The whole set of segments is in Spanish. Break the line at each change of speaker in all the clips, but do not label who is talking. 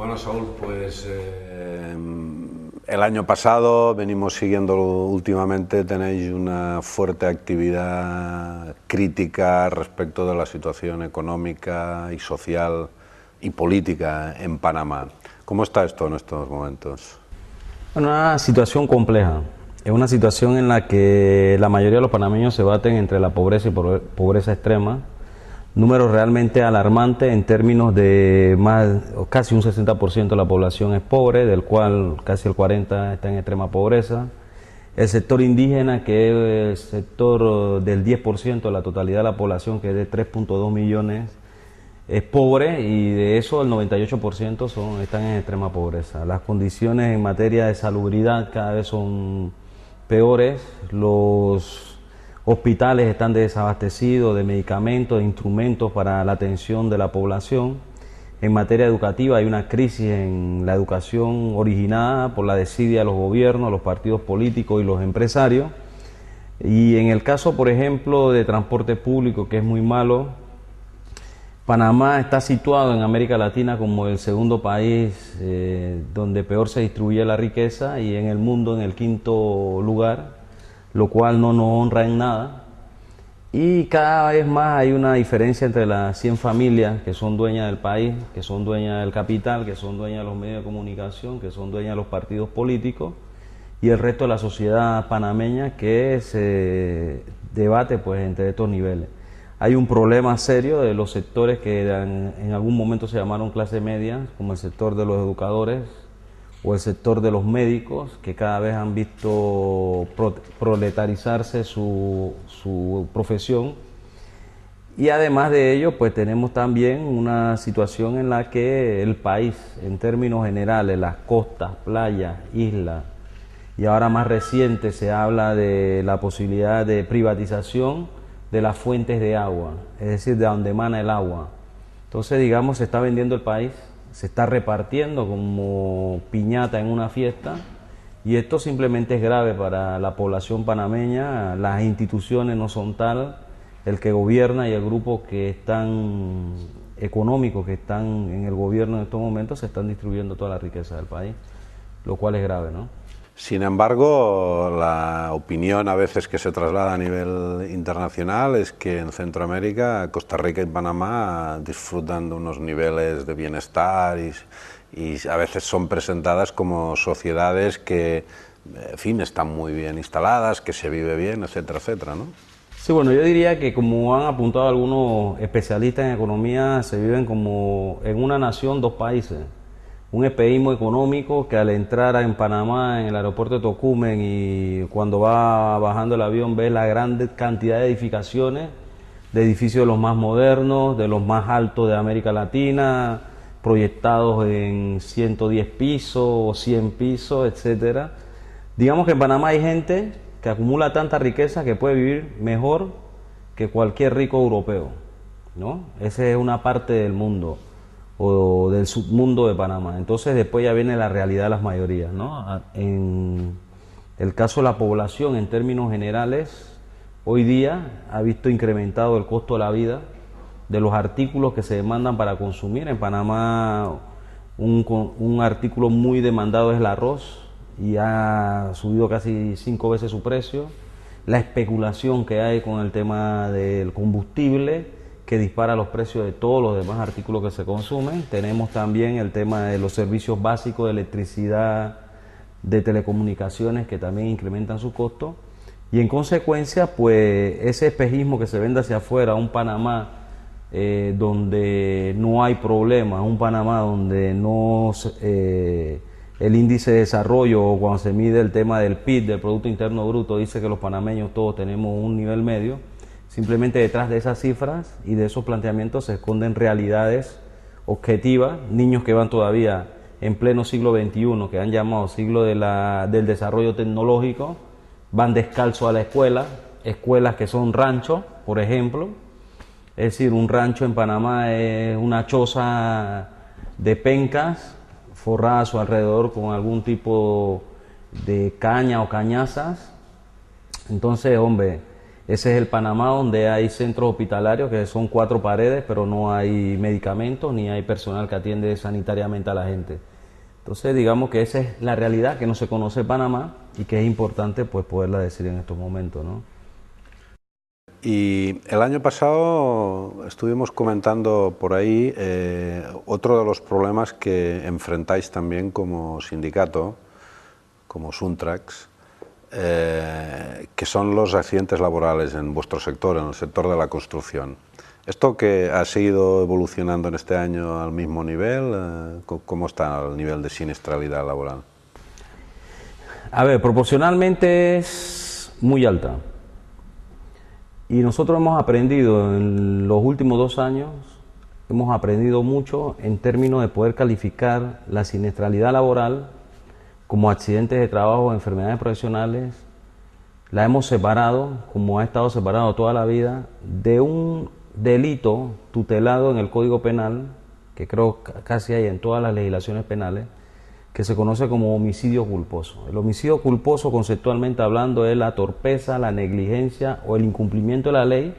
Bueno, Saúl, pues el año pasado, venimos siguiéndolo últimamente, tenéis una fuerte actividad crítica respecto de la situación económica y social y política en Panamá. ¿Cómo está esto en estos momentos?
Bueno, una situación compleja. Es una situación en la que la mayoría de los panameños se baten entre la pobreza y pobreza extrema. Números realmente alarmantes en términos de casi un 60% de la población es pobre, del cual casi el 40% está en extrema pobreza. El sector indígena, que es el sector del 10% de la totalidad de la población, que es de 3.2 millones, es pobre, y de eso el 98% están en extrema pobreza. Las condiciones en materia de salubridad cada vez son peores. Los hospitales están desabastecidos de medicamentos, de instrumentos para la atención de la población. En materia educativa hay una crisis en la educación originada por la desidia de los gobiernos, los partidos políticos y los empresarios. Y en el caso, por ejemplo, de transporte público, que es muy malo, Panamá está situado en América Latina como el segundo país donde peor se distribuye la riqueza, y en el mundo en el quinto lugar, lo cual no nos honra en nada. Y cada vez más hay una diferencia entre las 100 familias que son dueñas del país, que son dueñas del capital, que son dueñas de los medios de comunicación, que son dueñas de los partidos políticos, y el resto de la sociedad panameña, que se debate pues entre estos niveles. Hay un problema serio de los sectores que en algún momento se llamaron clase media, como el sector de los educadores o el sector de los médicos, que cada vez han visto proletarizarse su profesión. Y además de ello, pues tenemos también una situación en la que el país, en términos generales, las costas, playas, islas, y ahora más reciente se habla de la posibilidad de privatización de las fuentes de agua, es decir, de donde emana el agua. Entonces, digamos, se está vendiendo el país, se está repartiendo como piñata en una fiesta, y esto simplemente es grave para la población panameña. Las instituciones no son tal, el que gobierna y el grupo que están económicos que están en el gobierno en estos momentos se están distribuyendo toda la riqueza del país, lo cual es grave, ¿no?
Sin embargo, la opinión a veces que se traslada a nivel internacional es que en Centroamérica, Costa Rica y Panamá disfrutan de unos niveles de bienestar y a veces son presentadas como sociedades que, en fin, están muy bien instaladas, que se vive bien, etcétera, etcétera, ¿no?
Sí, bueno, yo diría que, como han apuntado algunos especialistas en economía, se viven como en una nación, dos países. Un espeísmo económico que, al entrar en Panamá, en el aeropuerto de Tocumen, y cuando va bajando el avión, ves la gran cantidad de edificaciones, de edificios de los más modernos, de los más altos de América Latina, proyectados en 110 pisos, 100 pisos, etcétera. Digamos que en Panamá hay gente que acumula tanta riqueza que puede vivir mejor que cualquier rico europeo, ¿no? Esa es una parte del mundo, o del submundo de Panamá. Entonces después ya viene la realidad de las mayorías, ¿no? En el caso de la población, en términos generales, hoy día ha visto incrementado el costo de la vida, de los artículos que se demandan para consumir. En Panamá un artículo muy demandado es el arroz, y ha subido casi 5 veces su precio. La especulación que hay con el tema del combustible, que dispara los precios de todos los demás artículos que se consumen. Tenemos también el tema de los servicios básicos de electricidad, de telecomunicaciones, que también incrementan su costo. Y en consecuencia, pues ese espejismo que se vende hacia afuera, un Panamá donde no hay problemas, un Panamá donde no el índice de desarrollo, o cuando se mide el tema del PIB, del Producto Interno Bruto, dice que los panameños todos tenemos un nivel medio. Simplemente detrás de esas cifras y de esos planteamientos se esconden realidades objetivas. Niños que van todavía en pleno siglo XXI, que han llamado siglo del desarrollo tecnológico, van descalzos a la escuela, escuelas que son ranchos, por ejemplo. Es decir, un rancho en Panamá es una choza de pencas forrada a su alrededor con algún tipo de caña o cañazas. Entonces, hombre, Ese es el Panamá donde hay centros hospitalarios que son 4 paredes, pero no hay medicamentos ni hay personal que atiende sanitariamente a la gente. Entonces digamos que esa es la realidad que no se conoce Panamá y que es importante pues poderla decir en estos momentos, ¿no?
Y el año pasado estuvimos comentando por ahí otro de los problemas que enfrentáis también como sindicato, como Suntrax, que son los accidentes laborales en vuestro sector, en el sector de la construcción. ¿Esto que ha seguido evolucionando en este año al mismo nivel? ¿Cómo está el nivel de siniestralidad laboral?
A ver, proporcionalmente es muy alta. Y nosotros hemos aprendido en los últimos 2 años, hemos aprendido mucho en términos de poder calificar la siniestralidad laboral como accidentes de trabajo o enfermedades profesionales. La hemos separado, como ha estado separado toda la vida, de un delito tutelado en el Código Penal, que creo casi hay en todas las legislaciones penales, que se conoce como homicidio culposo. El homicidio culposo, conceptualmente hablando, es la torpeza, la negligencia o el incumplimiento de la ley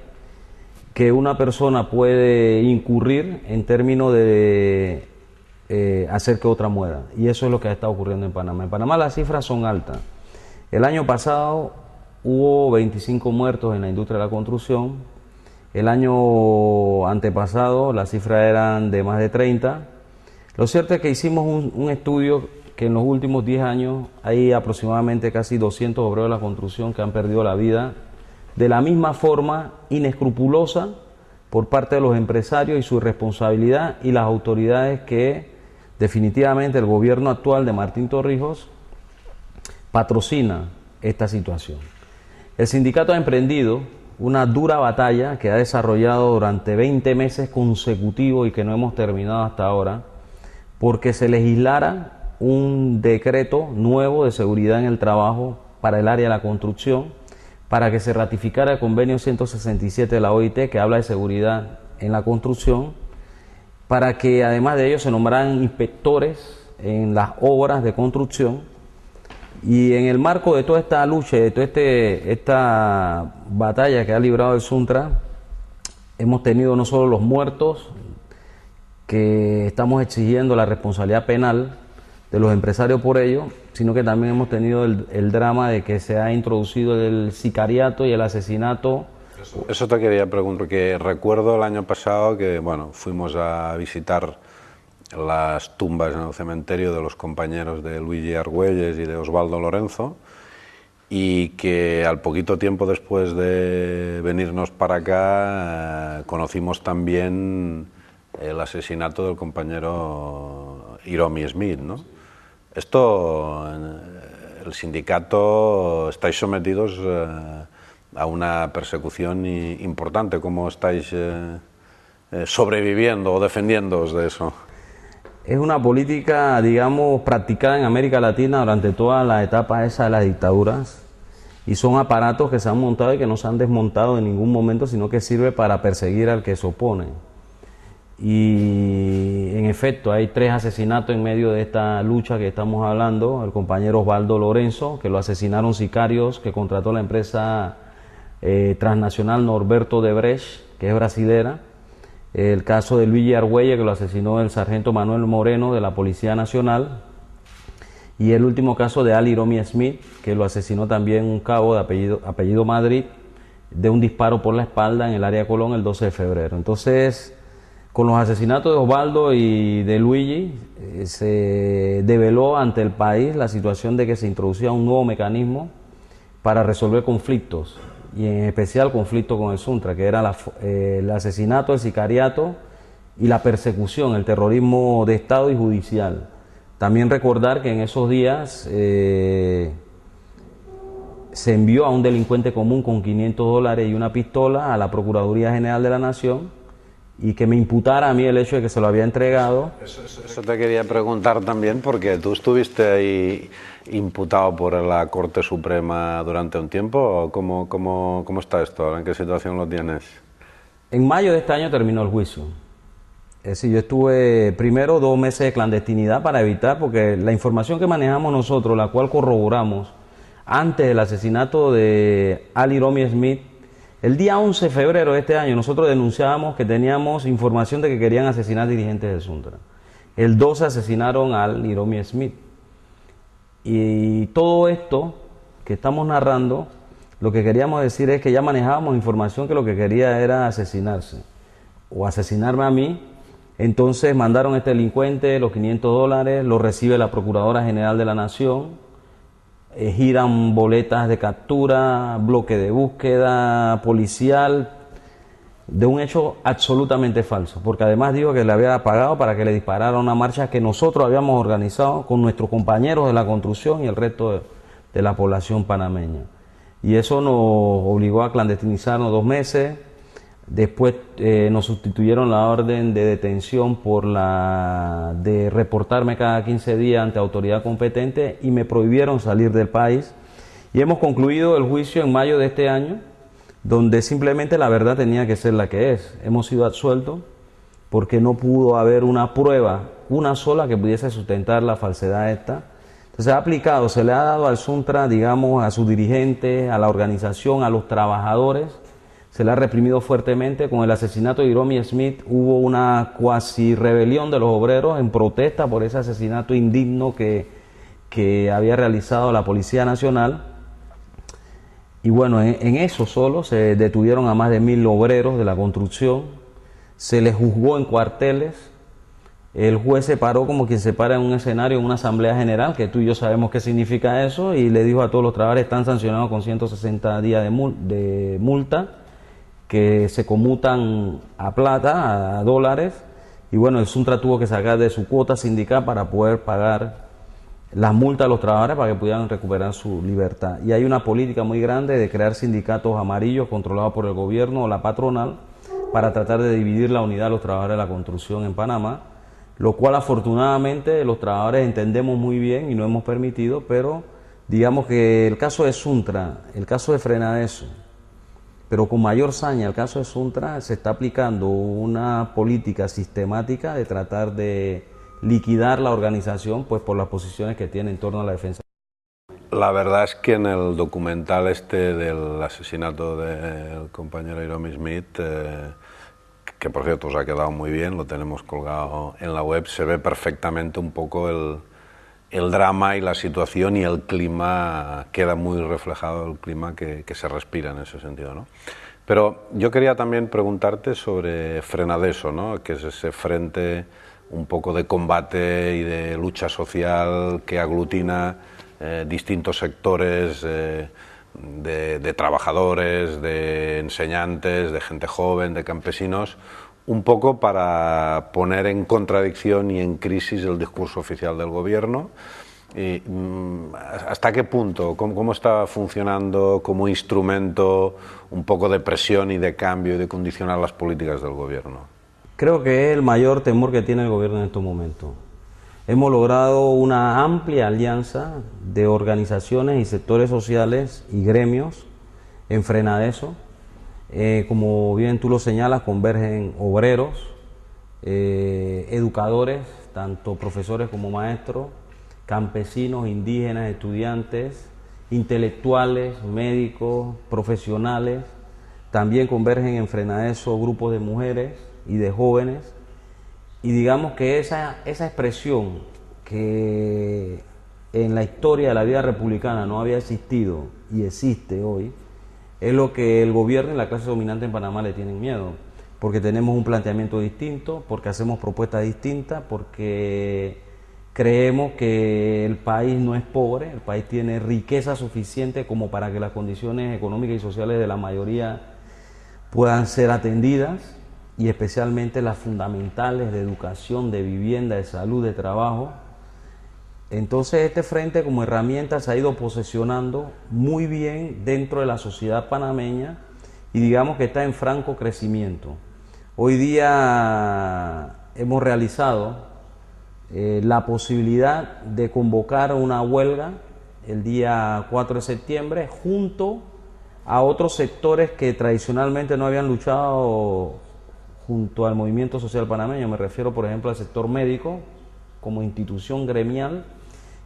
que una persona puede incurrir en términos de hacer que otra muera. Y eso es lo que ha estado ocurriendo en Panamá. En Panamá las cifras son altas. El año pasado hubo 25 muertos en la industria de la construcción. El año antepasado las cifras eran de más de 30. Lo cierto es que hicimos un estudio que en los últimos 10 años hay aproximadamente casi 200 obreros de la construcción que han perdido la vida de la misma forma inescrupulosa por parte de los empresarios y su irresponsabilidad y las autoridades que definitivamente el gobierno actual de Martín Torrijos patrocina esta situación. El sindicato ha emprendido una dura batalla que ha desarrollado durante 20 meses consecutivos y que no hemos terminado hasta ahora, porque se legislara un decreto nuevo de seguridad en el trabajo para el área de la construcción, para que se ratificara el convenio 167 de la OIT que habla de seguridad en la construcción, para que además de ello se nombraran inspectores en las obras de construcción. Y en el marco de toda esta lucha, de toda esta batalla que ha librado el Suntra, hemos tenido no solo los muertos, que estamos exigiendo la responsabilidad penal de los empresarios por ello, sino que también hemos tenido el drama de que se ha introducido el sicariato y el asesinato.
Eso te quería preguntar, porque recuerdo el año pasado que bueno, fuimos a visitar las tumbas en el cementerio de los compañeros de Luigi Argüelles y de Osvaldo Lorenzo, y que al poquito tiempo después de venirnos para acá conocimos también el asesinato del compañero Hiromi Smith, ¿no? Esto, el sindicato, estáis sometidos a una persecución importante. ¿Cómo estáis sobreviviendo o defendiéndoos de eso?
Es una política, digamos, practicada en América Latina durante toda la etapa esa de las dictaduras, y son aparatos que se han montado y que no se han desmontado en ningún momento, sino que sirve para perseguir al que se opone. Y en efecto hay 3 asesinatos en medio de esta lucha que estamos hablando. El compañero Osvaldo Lorenzo, que lo asesinaron sicarios que contrató la empresa transnacional Norberto Debrecht, que es brasilera. El caso de Luigi Argüelles, que lo asesinó el sargento Manuel Moreno de la Policía Nacional. Y el último caso de Hiromi Smith, que lo asesinó también un cabo de apellido Madrid, de un disparo por la espalda en el área de Colón el 12 de febrero. Entonces, con los asesinatos de Osvaldo y de Luigi, se develó ante el país la situación de que se introducía un nuevo mecanismo para resolver conflictos, y en especial conflicto con el Suntra, que era el asesinato, el sicariato y la persecución, el terrorismo de Estado y judicial. También recordar que en esos días se envió a un delincuente común con $500 y una pistola a la Procuraduría General de la Nación, y que me imputara a mí el hecho de que se lo había entregado.
Eso te quería preguntar también, porque tú estuviste ahí imputado por la Corte Suprema durante un tiempo. ¿Cómo está esto ahora? ¿En qué situación lo tienes?
En mayo de este año terminó el juicio. Es decir, yo estuve primero 2 meses de clandestinidad para evitar, porque la información que manejamos nosotros, la cual corroboramos antes del asesinato de Hiromi Smith, El día 11 de febrero de este año nosotros denunciábamos que teníamos información de que querían asesinar dirigentes de Suntra. El 12 asesinaron al Iromi Smith. Y todo esto que estamos narrando, lo que queríamos decir es que ya manejábamos información que lo que quería era asesinarse o asesinarme a mí. Entonces mandaron a este delincuente los $500, lo recibe la Procuradora General de la Nación, giran boletas de captura, bloque de búsqueda policial, de un hecho absolutamente falso, porque además dijo que le había pagado para que le disparara una marcha que nosotros habíamos organizado con nuestros compañeros de la construcción y el resto de la población panameña. Y eso nos obligó a clandestinizarnos 2 meses. Después nos sustituyeron la orden de detención por la de reportarme cada 15 días ante autoridad competente y me prohibieron salir del país. Y hemos concluido el juicio en mayo de este año, donde simplemente la verdad tenía que ser la que es. Hemos sido absueltos porque no pudo haber una prueba, una sola, que pudiese sustentar la falsedad esta. Entonces se ha aplicado, se le ha dado al Suntra, digamos, a sus dirigentes, a la organización, a los trabajadores. Se le ha reprimido fuertemente. Con el asesinato de Iromi Smith hubo una cuasi rebelión de los obreros en protesta por ese asesinato indigno que había realizado la Policía Nacional. Y bueno, en eso solo se detuvieron a más de 1000 obreros de la construcción, se les juzgó en cuarteles. El juez se paró como quien se para en un escenario, en una asamblea general, que tú y yo sabemos qué significa eso, y le dijo a todos los trabajadores: están sancionados con 160 días de multa, que se conmutan a plata, a dólares, y bueno, el Suntra tuvo que sacar de su cuota sindical para poder pagar las multas a los trabajadores para que pudieran recuperar su libertad. Y hay una política muy grande de crear sindicatos amarillos controlados por el gobierno o la patronal para tratar de dividir la unidad de los trabajadores de la construcción en Panamá, lo cual afortunadamente los trabajadores entendemos muy bien y no hemos permitido. Pero digamos que el caso de Suntra, el caso de Frenadeso, pero con mayor saña el caso de Suntra, se está aplicando una política sistemática de tratar de liquidar la organización, pues por las posiciones que tiene en torno a la defensa.
La verdad es que en el documental este del asesinato del compañero Iromi Smith, que por cierto os ha quedado muy bien, lo tenemos colgado en la web, se ve perfectamente un poco el drama y la situación, y el clima, queda muy reflejado el clima que se respira en ese sentido, ¿no? Pero yo quería también preguntarte sobre Frenadeso, ¿no? Que es ese frente un poco de combate y de lucha social que aglutina distintos sectores de trabajadores, de enseñantes, de gente joven, de campesinos, un poco para poner en contradicción y en crisis el discurso oficial del gobierno. Y, ¿hasta qué punto? ¿Cómo está funcionando como instrumento un poco de presión y de cambio y de condicionar las políticas del gobierno?
Creo que es el mayor temor que tiene el gobierno en estos momentos. Hemos logrado una amplia alianza de organizaciones y sectores sociales y gremios en Frenadeso. Como bien tú lo señalas, convergen obreros, educadores, tanto profesores como maestros, campesinos, indígenas, estudiantes, intelectuales, médicos, profesionales. También convergen en Frenadeso grupos de mujeres y de jóvenes. Y digamos que esa expresión que en la historia de la vida republicana no había existido y existe hoy, es lo que el gobierno y la clase dominante en Panamá le tienen miedo, porque tenemos un planteamiento distinto, porque hacemos propuestas distintas, porque creemos que el país no es pobre, el país tiene riqueza suficiente como para que las condiciones económicas y sociales de la mayoría puedan ser atendidas, y especialmente las fundamentales de educación, de vivienda, de salud, de trabajo. Entonces este frente como herramienta se ha ido posesionando muy bien dentro de la sociedad panameña, y digamos que está en franco crecimiento. Hoy día hemos realizado la posibilidad de convocar una huelga el día 4 de septiembre junto a otros sectores que tradicionalmente no habían luchado junto al movimiento social panameño. Me refiero, por ejemplo, al sector médico como institución gremial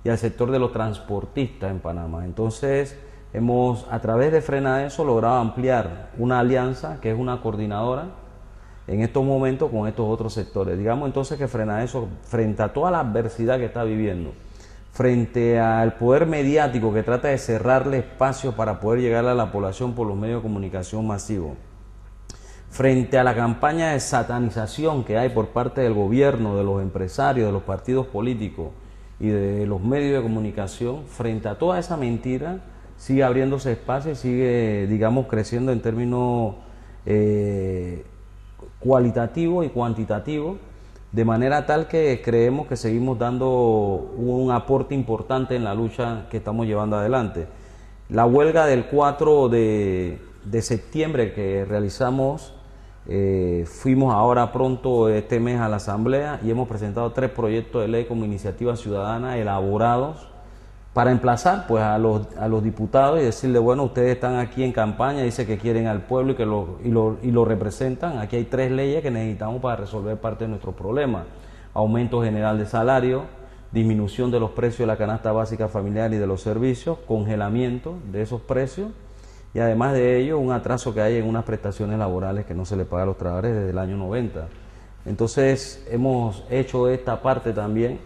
y al sector de los transportistas en Panamá. Entonces, hemos a través de Frena Eso logrado ampliar una alianza que es una coordinadora en estos momentos con estos otros sectores. Digamos entonces que Frena Eso, frente a toda la adversidad que está viviendo, frente al poder mediático que trata de cerrarle espacios para poder llegar a la población por los medios de comunicación masivos, frente a la campaña de satanización que hay por parte del gobierno, de los empresarios, de los partidos políticos y de los medios de comunicación, frente a toda esa mentira, sigue abriéndose espacio y sigue, digamos, creciendo en términos cualitativos y cuantitativos, de manera tal que creemos que seguimos dando un aporte importante en la lucha que estamos llevando adelante. La huelga del 4 de septiembre que realizamos, fuimos ahora pronto este mes a la Asamblea y hemos presentado 3 proyectos de ley como iniciativa ciudadana elaborados para emplazar pues a los diputados y decirle, bueno, ustedes están aquí en campaña, dice que quieren al pueblo y lo representan. Aquí hay 3 leyes que necesitamos para resolver parte de nuestros problemas: aumento general de salario, disminución de los precios de la canasta básica familiar y de los servicios, congelamiento de esos precios, y además de ello un atraso que hay en unas prestaciones laborales que no se le paga a los trabajadores desde el año 90. Entonces hemos hecho esta parte también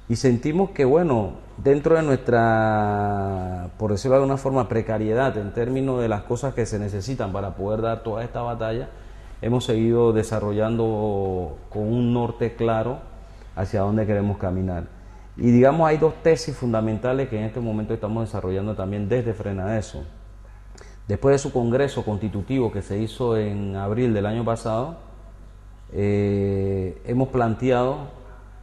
y sentimos que, bueno, dentro de nuestra, por decirlo de alguna forma, precariedad en términos de las cosas que se necesitan para poder dar toda esta batalla, hemos seguido desarrollando con un norte claro hacia dónde queremos caminar. Y digamos, hay 2 tesis fundamentales que en este momento estamos desarrollando también desde Frena Eso. Después de su congreso constitutivo que se hizo en abril del año pasado, hemos planteado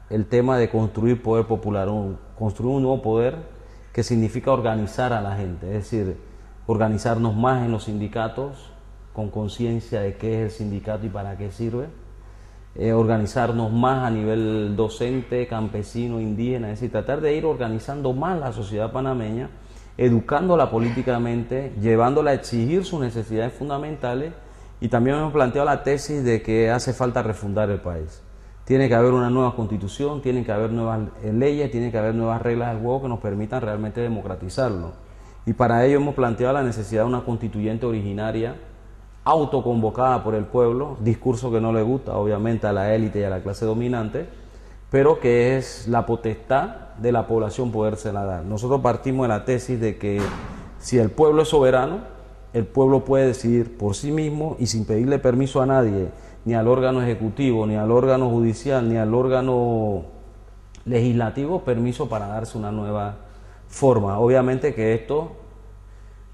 el tema de construir poder popular, construir un nuevo poder que significa organizar a la gente, es decir, organizarnos más en los sindicatos con conciencia de qué es el sindicato y para qué sirve, organizarnos más a nivel docente, campesino, indígena, es decir, tratar de ir organizando más la sociedad panameña, educándola políticamente, llevándola a exigir sus necesidades fundamentales, y también hemos planteado la tesis de que hace falta refundar el país. Tiene que haber una nueva constitución, tienen que haber nuevas leyes, tiene que haber nuevas reglas del juego que nos permitan realmente democratizarlo. Y para ello hemos planteado la necesidad de una constituyente originaria, autoconvocada por el pueblo, discurso que no le gusta obviamente a la élite y a la clase dominante, pero que es la potestad de la población podérsela dar. Nosotros partimos de la tesis de que si el pueblo es soberano, el pueblo puede decidir por sí mismo y sin pedirle permiso a nadie, ni al órgano ejecutivo, ni al órgano judicial, ni al órgano legislativo, permiso para darse una nueva forma. Obviamente que esto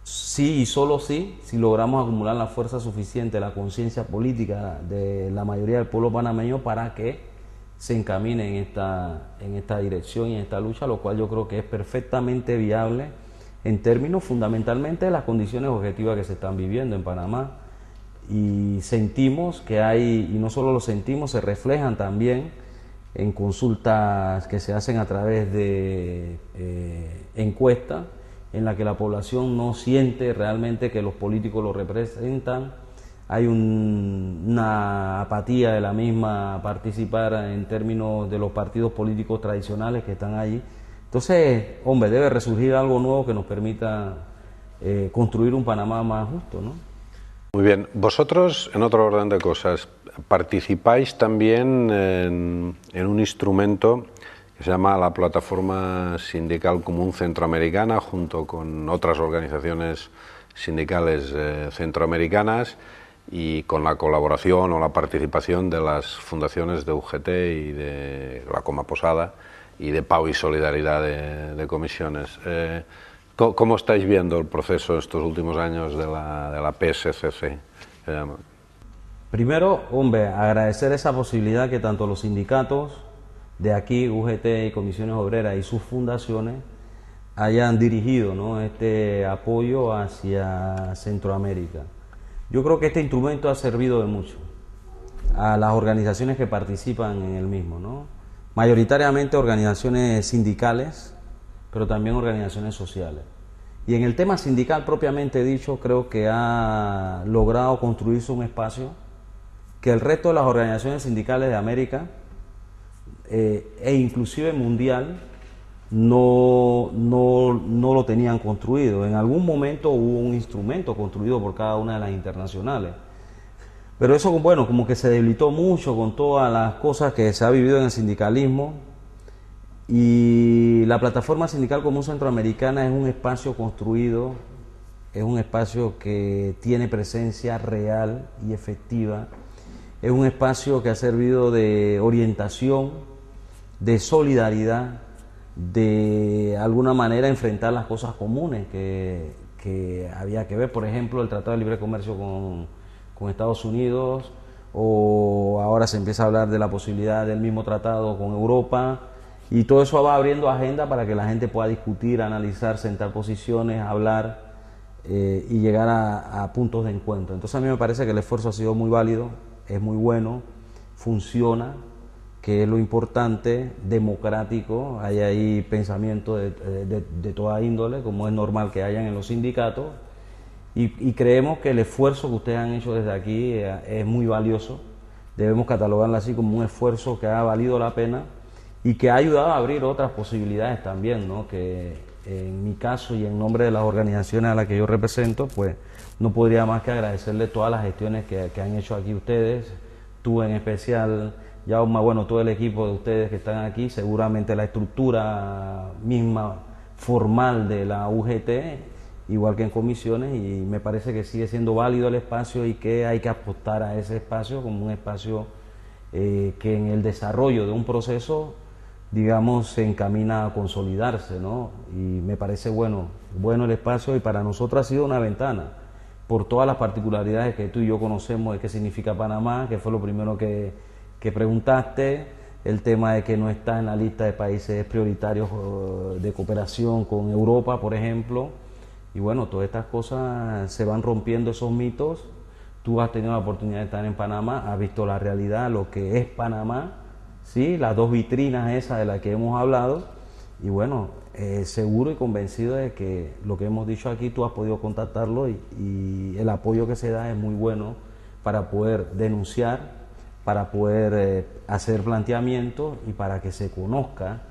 sí y solo sí, si logramos acumular la fuerza suficiente, la conciencia política de la mayoría del pueblo panameño para que se encamine en esta dirección y en esta lucha, lo cual yo creo que es perfectamente viable en términos fundamentalmente de las condiciones objetivas que se están viviendo en Panamá. Y sentimos que hay, y no solo lo sentimos, se reflejan también en consultas que se hacen a través de encuestas en la que la población no siente realmente que los políticos lo representan. Hay una apatía de la misma a participar en términos de los partidos políticos tradicionales que están allí. Entonces, hombre, debe resurgir algo nuevo que nos permita construir un Panamá más justo, ¿no?
Muy bien. Vosotros, en otro orden de cosas, participáis también en un instrumento que se llama la Plataforma Sindical Común Centroamericana, junto con otras organizaciones sindicales centroamericanas, y con la colaboración o la participación de las fundaciones de UGT y de la Coma Posada y de Pau y Solidaridad de Comisiones. ¿Cómo estáis viendo el proceso estos últimos años de la PSCC?
Primero, hombre, agradecer esa posibilidad que tanto los sindicatos de aquí, UGT y Comisiones Obreras y sus fundaciones, hayan dirigido, ¿no?, este apoyo hacia Centroamérica. Yo creo que este instrumento ha servido de mucho a las organizaciones que participan en el mismo, ¿no? Mayoritariamente organizaciones sindicales, pero también organizaciones sociales. Y en el tema sindical propiamente dicho, creo que ha logrado construirse un espacio que el resto de las organizaciones sindicales de América e inclusive mundial no lo tenían construido. En algún momento hubo un instrumento construido por cada una de las internacionales. Pero eso, bueno, como que se debilitó mucho con todas las cosas que se ha vivido en el sindicalismo. Y la Plataforma Sindical Común Centroamericana es un espacio construido, es un espacio que tiene presencia real y efectiva, es un espacio que ha servido de orientación, de solidaridad, de alguna manera enfrentar las cosas comunes que había que ver, por ejemplo, el Tratado de Libre Comercio con Estados Unidos, o ahora se empieza a hablar de la posibilidad del mismo tratado con Europa, y todo eso va abriendo agenda para que la gente pueda discutir, analizar, sentar posiciones, hablar y llegar a puntos de encuentro. Entonces a mí me parece que el esfuerzo ha sido muy válido, es muy bueno, funciona, que es lo importante, democrático, hay ahí pensamiento de toda índole, como es normal que hayan en los sindicatos, y creemos que el esfuerzo que ustedes han hecho desde aquí es muy valioso. Debemos catalogarlo así como un esfuerzo que ha valido la pena y que ha ayudado a abrir otras posibilidades también, ¿no? Que en mi caso y en nombre de las organizaciones a las que yo represento, pues no podría más que agradecerle todas las gestiones que han hecho aquí ustedes, tú en especial, Jaume, bueno, todo el equipo de ustedes que están aquí, seguramente la estructura misma formal de la UGT, igual que en comisiones, y me parece que sigue siendo válido el espacio y que hay que apostar a ese espacio como un espacio que en el desarrollo de un proceso, digamos, se encamina a consolidarse, ¿no? Y me parece bueno el espacio, y para nosotros ha sido una ventana por todas las particularidades que tú y yo conocemos de qué significa Panamá, que fue lo primero que preguntaste, el tema de que no está en la lista de países prioritarios de cooperación con Europa, por ejemplo, y bueno, todas estas cosas se van rompiendo, esos mitos. Tú has tenido la oportunidad de estar en Panamá, has visto la realidad, lo que es Panamá, ¿sí? Las dos vitrinas esas de las que hemos hablado, y bueno, seguro y convencido de que lo que hemos dicho aquí tú has podido contactarlo, y el apoyo que se da es muy bueno para poder denunciar, para poder hacer planteamientos y para que se conozca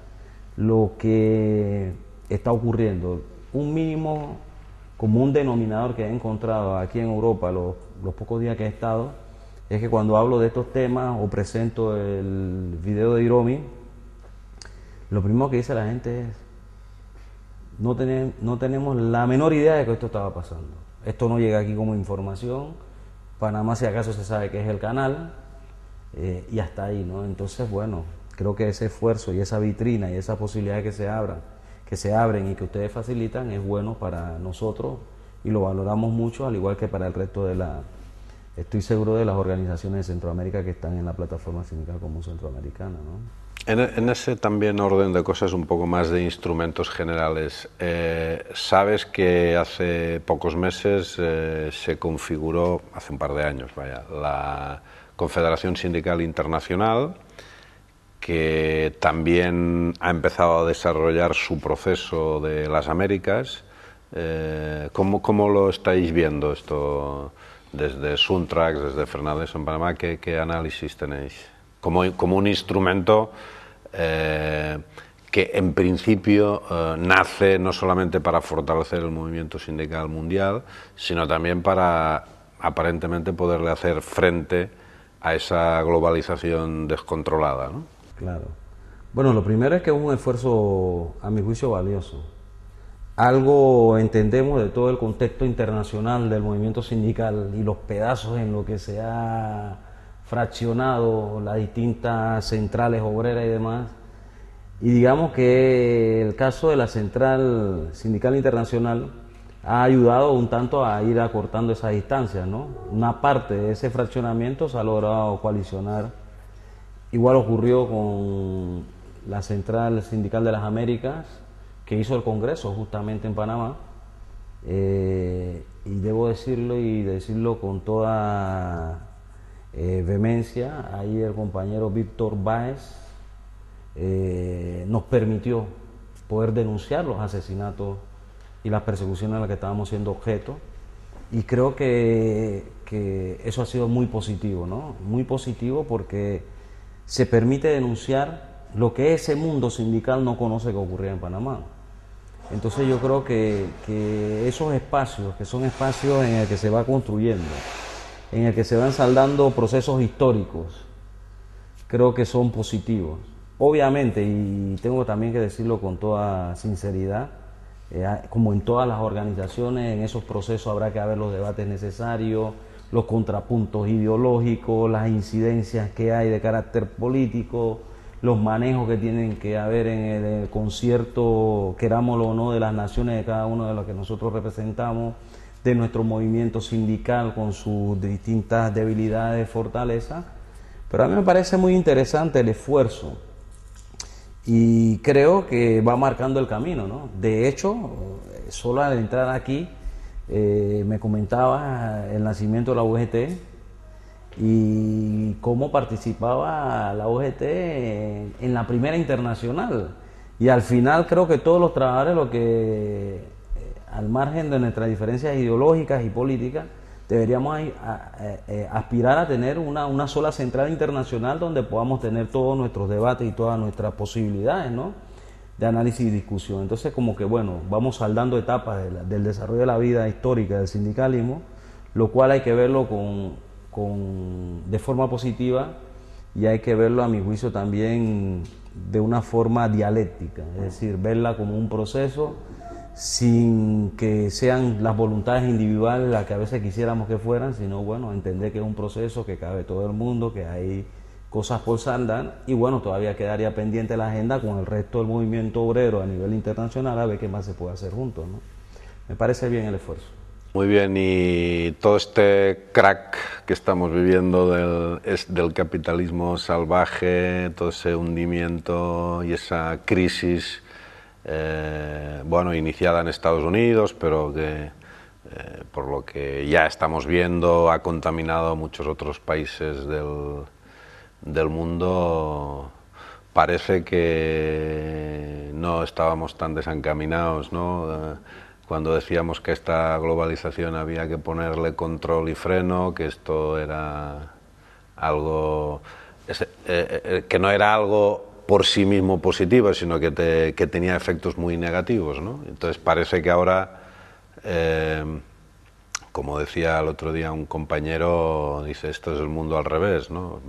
lo que está ocurriendo. Un mínimo común denominador que he encontrado aquí en Europa los pocos días que he estado es que cuando hablo de estos temas o presento el video de Iromi, lo primero que dice la gente es: no tenemos la menor idea de que esto estaba pasando, esto no llega aquí como información, Panamá si acaso se sabe que es el canal, y hasta ahí, ¿no? Entonces, bueno, creo que ese esfuerzo y esa vitrina y esa posibilidad que se abren y que ustedes facilitan es bueno para nosotros, y lo valoramos mucho, al igual que para el resto estoy seguro, de las organizaciones de Centroamérica que están en la Plataforma Sindical Común Centroamericana, ¿no?
En ese también orden de cosas, un poco más de instrumentos generales, sabes que hace pocos meses se configuró, hace un par de años, vaya, la Confederación Sindical Internacional, que también ha empezado a desarrollar su proceso de las Américas. ¿Cómo lo estáis viendo esto desde Suntrax, desde Fernández en Panamá? ¿Qué análisis tenéis? Como un instrumento que en principio nace no solamente para fortalecer el movimiento sindical mundial, sino también para aparentemente poderle hacer frente a esa globalización descontrolada, ¿no?
Claro. Bueno, lo primero es que es un esfuerzo, a mi juicio, valioso. Algo entendemos de todo el contexto internacional del movimiento sindical y los pedazos en los que se ha fraccionado las distintas centrales obreras y demás. Y digamos que el caso de la Central Sindical Internacional ha ayudado un tanto a ir acortando esa distancia, ¿no? Una parte de ese fraccionamiento se ha logrado coalicionar. Igual ocurrió con la Central Sindical de las Américas, que hizo el Congreso justamente en Panamá, y debo decirlo, y decirlo con toda vehemencia, ahí el compañero Víctor Báez nos permitió poder denunciar los asesinatos y las persecuciones a las que estábamos siendo objeto, y creo que eso ha sido muy positivo, ¿no? Muy positivo, porque se permite denunciar lo que ese mundo sindical no conoce que ocurría en Panamá. Entonces yo creo que esos espacios, que son espacios en el que se va construyendo, en el que se van saldando procesos históricos, creo que son positivos. Obviamente, y tengo también que decirlo con toda sinceridad, como en todas las organizaciones, en esos procesos habrá que haber los debates necesarios, los contrapuntos ideológicos, las incidencias que hay de carácter político, los manejos que tienen que haber en el concierto, querámoslo o no, de las naciones de cada uno de los que nosotros representamos, de nuestro movimiento sindical con sus distintas debilidades, fortalezas. Pero a mí me parece muy interesante el esfuerzo y creo que va marcando el camino, ¿no? De hecho, solo al entrar aquí, me comentaba el nacimiento de la UGT y cómo participaba la UGT en la primera internacional. Y al final creo que todos los trabajadores, lo que al margen de nuestras diferencias ideológicas y políticas, deberíamos aspirar a tener una sola central internacional donde podamos tener todos nuestros debates y todas nuestras posibilidades, ¿no?, de análisis y discusión. Entonces, como que bueno, vamos saldando etapas del desarrollo de la vida histórica del sindicalismo, lo cual hay que verlo de forma positiva y hay que verlo, a mi juicio, también de una forma dialéctica, es decir, verla como un proceso sin que sean las voluntades individuales las que a veces quisiéramos que fueran, sino bueno, entender que es un proceso que cabe todo el mundo, que hay cosas por saldar y bueno, todavía quedaría pendiente la agenda con el resto del movimiento obrero a nivel internacional a ver qué más se puede hacer juntos, ¿no? Me parece bien el esfuerzo.
Muy bien, y todo este crack que estamos viviendo del capitalismo salvaje, todo ese hundimiento y esa crisis, bueno, iniciada en Estados Unidos, pero que por lo que ya estamos viendo ha contaminado a muchos otros países del mundo. Parece que no estábamos tan desencaminados, ¿no? Cuando decíamos que a esta globalización había que ponerle control y freno, que esto era algo que no era algo por sí mismo positivo, sino que tenía efectos muy negativos, ¿no? Entonces parece que ahora, como decía el otro día un compañero, dice, esto es el mundo al revés, ¿no?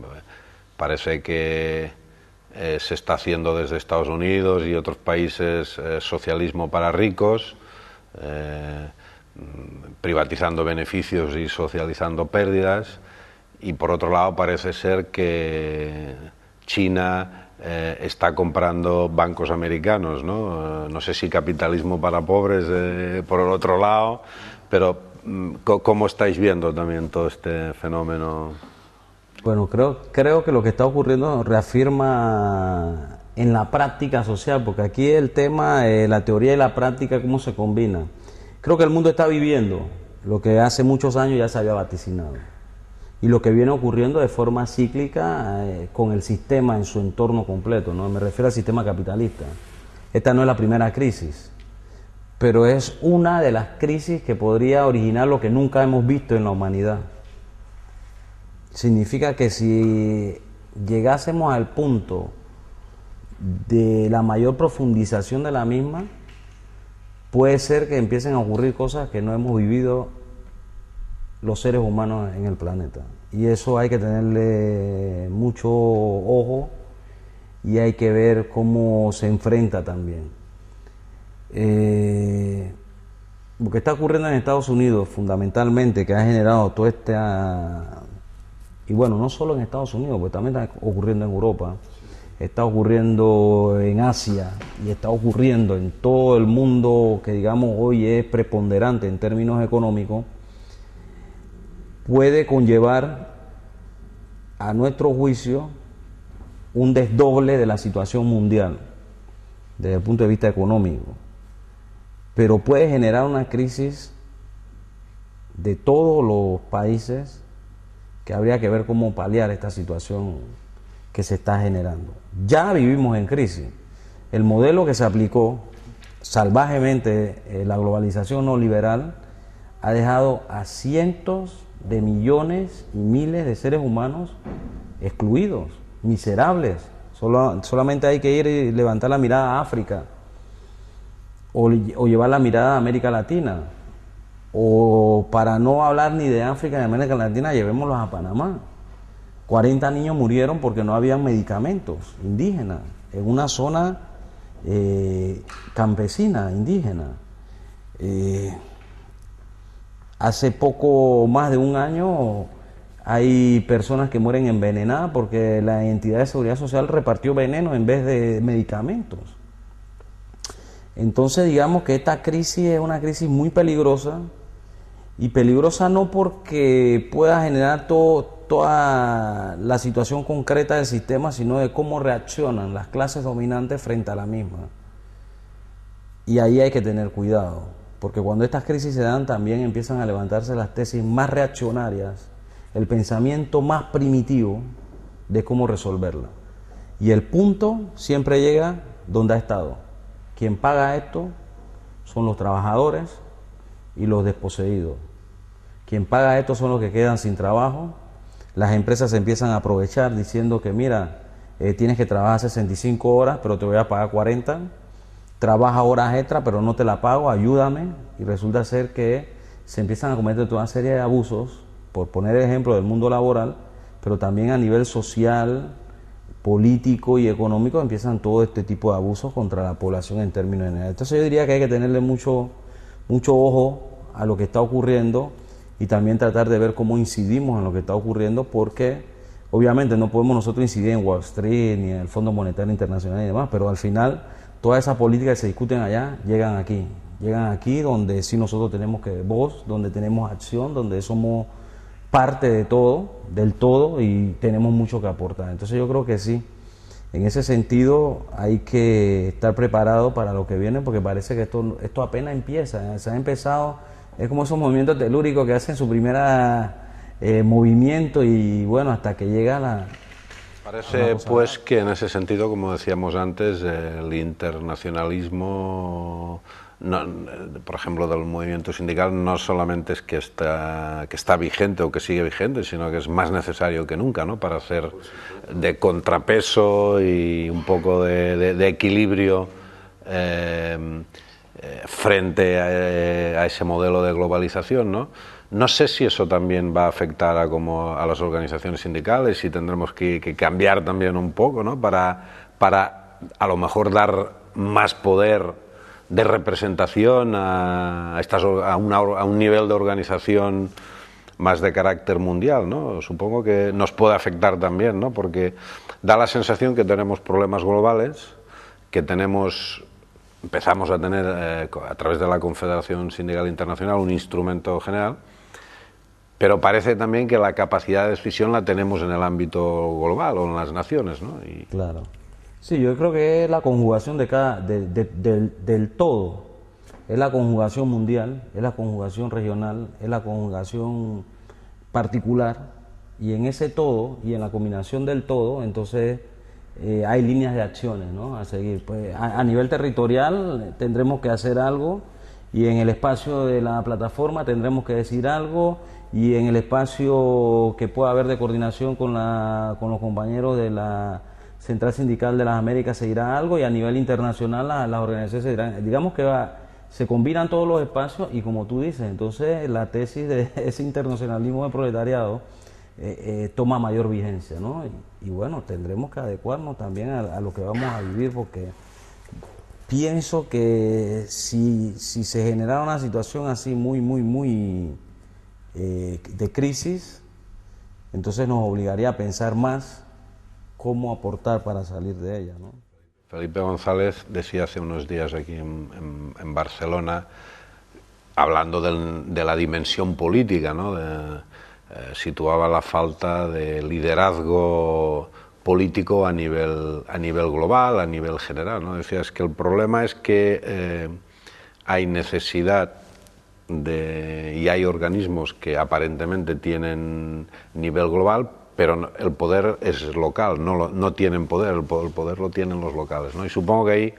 Parece que se está haciendo desde Estados Unidos y otros países socialismo para ricos, privatizando beneficios y socializando pérdidas, y por otro lado parece ser que China está comprando bancos americanos, ¿no? No sé si capitalismo para pobres por el otro lado, pero ¿cómo estáis viendo también todo este fenómeno?
Bueno, creo que lo que está ocurriendo reafirma en la práctica social, porque aquí el tema, la teoría y la práctica, cómo se combinan. Creo que el mundo está viviendo lo que hace muchos años ya se había vaticinado y lo que viene ocurriendo de forma cíclica con el sistema en su entorno completo, ¿no? Me refiero al sistema capitalista. Esta no es la primera crisis, pero es una de las crisis que podría originar lo que nunca hemos visto en la humanidad. Significa que si llegásemos al punto de la mayor profundización de la misma, puede ser que empiecen a ocurrir cosas que no hemos vivido los seres humanos en el planeta. Y eso hay que tenerle mucho ojo y hay que ver cómo se enfrenta también. Lo que está ocurriendo en Estados Unidos, fundamentalmente, que ha generado toda esta... Y bueno, no solo en Estados Unidos, porque también está ocurriendo en Europa, está ocurriendo en Asia y está ocurriendo en todo el mundo que digamos hoy es preponderante en términos económicos, puede conllevar a nuestro juicio un desdoble de la situación mundial desde el punto de vista económico, pero puede generar una crisis de todos los países que habría que ver cómo paliar esta situación que se está generando. Ya vivimos en crisis. El modelo que se aplicó salvajemente, la globalización no liberal, ha dejado a cientos de millones y miles de seres humanos excluidos, miserables, Solamente hay que ir y levantar la mirada a África, o llevar la mirada a América Latina, o para no hablar ni de África ni de América Latina, llevémoslos a Panamá. 40 niños murieron porque no habían medicamentos indígenas en una zona campesina, indígena. Hace poco más de un año hay personas que mueren envenenadas porque la entidad de seguridad social repartió veneno en vez de medicamentos. Entonces digamos que esta crisis es una crisis muy peligrosa, y peligrosa no porque pueda generar toda la situación concreta del sistema, sino de cómo reaccionan las clases dominantes frente a la misma. Y ahí hay que tener cuidado, porque cuando estas crisis se dan también empiezan a levantarse las tesis más reaccionarias, el pensamiento más primitivo de cómo resolverla. Y el punto siempre llega donde ha estado. Quien paga esto son los trabajadores y los desposeídos. Quien paga esto son los que quedan sin trabajo. Las empresas se empiezan a aprovechar diciendo que mira, tienes que trabajar 65 horas, pero te voy a pagar 40. Trabaja horas extra, pero no te la pago, ayúdame. Y resulta ser que se empiezan a cometer toda una serie de abusos, por poner el ejemplo del mundo laboral, pero también a nivel social, político y económico empiezan todo este tipo de abusos contra la población en términos generales. Entonces yo diría que hay que tenerle mucho ojo a lo que está ocurriendo, y también tratar de ver cómo incidimos en lo que está ocurriendo, porque obviamente no podemos nosotros incidir en Wall Street ni en el Fondo Monetario Internacional y demás, pero al final todas esas políticas que se discuten allá llegan aquí donde sí nosotros tenemos voz, donde tenemos acción, donde somos parte de todo, del todo, y tenemos mucho que aportar. Entonces yo creo que sí, en ese sentido hay que estar preparado para lo que viene, porque parece que esto apenas empieza, se ha empezado. Es como esos movimientos telúricos que hacen su primera movimiento, y bueno, hasta que llega la...
Parece pues que en ese sentido, como decíamos antes, el internacionalismo, por ejemplo, del movimiento sindical, no solamente es que está vigente o que sigue vigente, sino que es más necesario que nunca, ¿no?, para hacer de contrapeso y un poco de equilibrio frente a ese modelo de globalización, ¿no? No sé si eso también va a afectar a las organizaciones sindicales, y tendremos que cambiar también un poco, ¿no?, para a lo mejor dar más poder de representación a un nivel de organización más de carácter mundial, ¿no? Supongo que nos puede afectar también, ¿no?, porque da la sensación que tenemos problemas globales, que empezamos a tener a través de la Confederación Sindical Internacional un instrumento general, pero parece también que la capacidad de decisión la tenemos en el ámbito global o en las naciones, ¿no?
Claro. Sí, yo creo que es la conjugación del todo. Es la conjugación mundial, es la conjugación regional, es la conjugación particular, y en ese todo y en la combinación del todo, entonces hay líneas de acciones, ¿no?, a seguir. Pues a nivel territorial tendremos que hacer algo, y en el espacio de la plataforma tendremos que decir algo, y en el espacio que pueda haber de coordinación con los compañeros de la Central Sindical de las Américas se dirá algo, y a nivel internacional las organizaciones se dirán. Digamos que se combinan todos los espacios, y como tú dices, entonces la tesis de ese internacionalismo del proletariado toma mayor vigencia, ¿no? Y bueno, tendremos que adecuarnos también a lo que vamos a vivir, porque pienso que si se generara una situación así muy de crisis, entonces nos obligaría a pensar más cómo aportar para salir de ella, ¿no?
Felipe González decía hace unos días aquí en Barcelona, hablando de la dimensión política, ¿no?, situaba la falta de liderazgo político a nivel global, a nivel general, ¿no? Decía, es que el problema es que hay necesidad y hay organismos que aparentemente tienen nivel global, pero el poder es local, no tienen poder, el poder lo tienen los locales, ¿no? Y supongo que ahí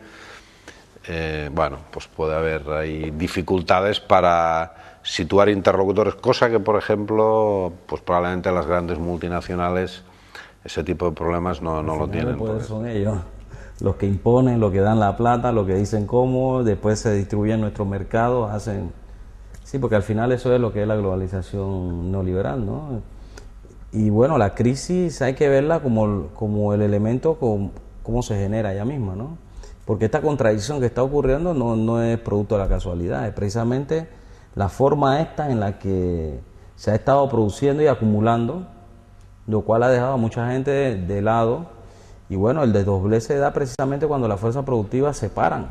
bueno, pues puede haber ahí dificultades para situar interlocutores, cosa que, por ejemplo, pues probablemente las grandes multinacionales ese tipo de problemas no lo tienen.
El poder son ellos, los que imponen, los que dan la plata, los que dicen cómo, después se distribuyen nuestros mercados, hacen... Sí, porque al final eso es lo que es la globalización neoliberal, ¿no? Y bueno, la crisis hay que verla como el elemento, cómo se genera ella misma, ¿no? Porque esta contradicción que está ocurriendo no es producto de la casualidad, es precisamente la forma esta en la que se ha estado produciendo y acumulando, lo cual ha dejado a mucha gente de lado. Y bueno, el desdoblez se da precisamente cuando las fuerzas productivas se paran.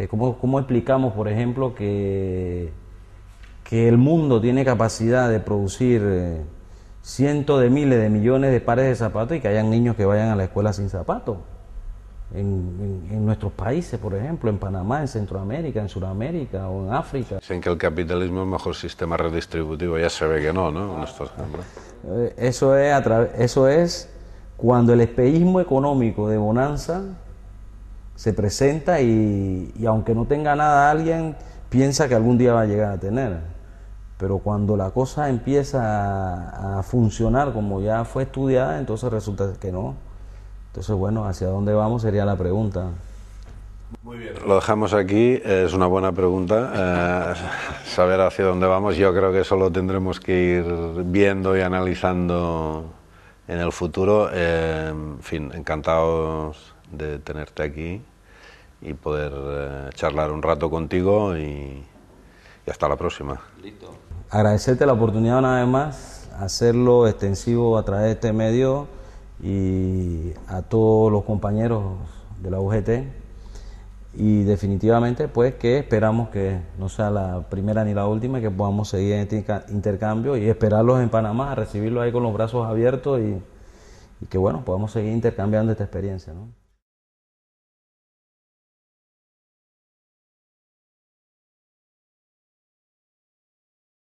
¿Cómo explicamos, por ejemplo, que el mundo tiene capacidad de producir cientos de miles de millones de pares de zapatos y que hayan niños que vayan a la escuela sin zapatos? En nuestros países, por ejemplo, en Panamá, en Centroamérica, en Sudamérica o en África.
Dicen que el capitalismo es el mejor sistema redistributivo, ya se ve que no, en estos ejemplos.
Eso es cuando el espejismo económico de bonanza se presenta y aunque no tenga nada alguien piensa que algún día va a llegar a tener. Pero cuando la cosa empieza a funcionar como ya fue estudiada, entonces resulta que no. Entonces, bueno, ¿hacia dónde vamos? Sería la pregunta.
Muy bien. Lo dejamos aquí, es una buena pregunta, saber hacia dónde vamos. Yo creo que eso lo tendremos que ir viendo y analizando en el futuro. En fin, encantados de tenerte aquí y poder charlar un rato contigo y hasta la próxima.
Listo. Agradecerte la oportunidad una vez más, hacerlo extensivo a través de este medio y a todos los compañeros de la UGT, y definitivamente pues que esperamos que no sea la primera ni la última y que podamos seguir en este intercambio y esperarlos en Panamá, recibirlos ahí con los brazos abiertos y que bueno, podamos seguir intercambiando esta experiencia, ¿no?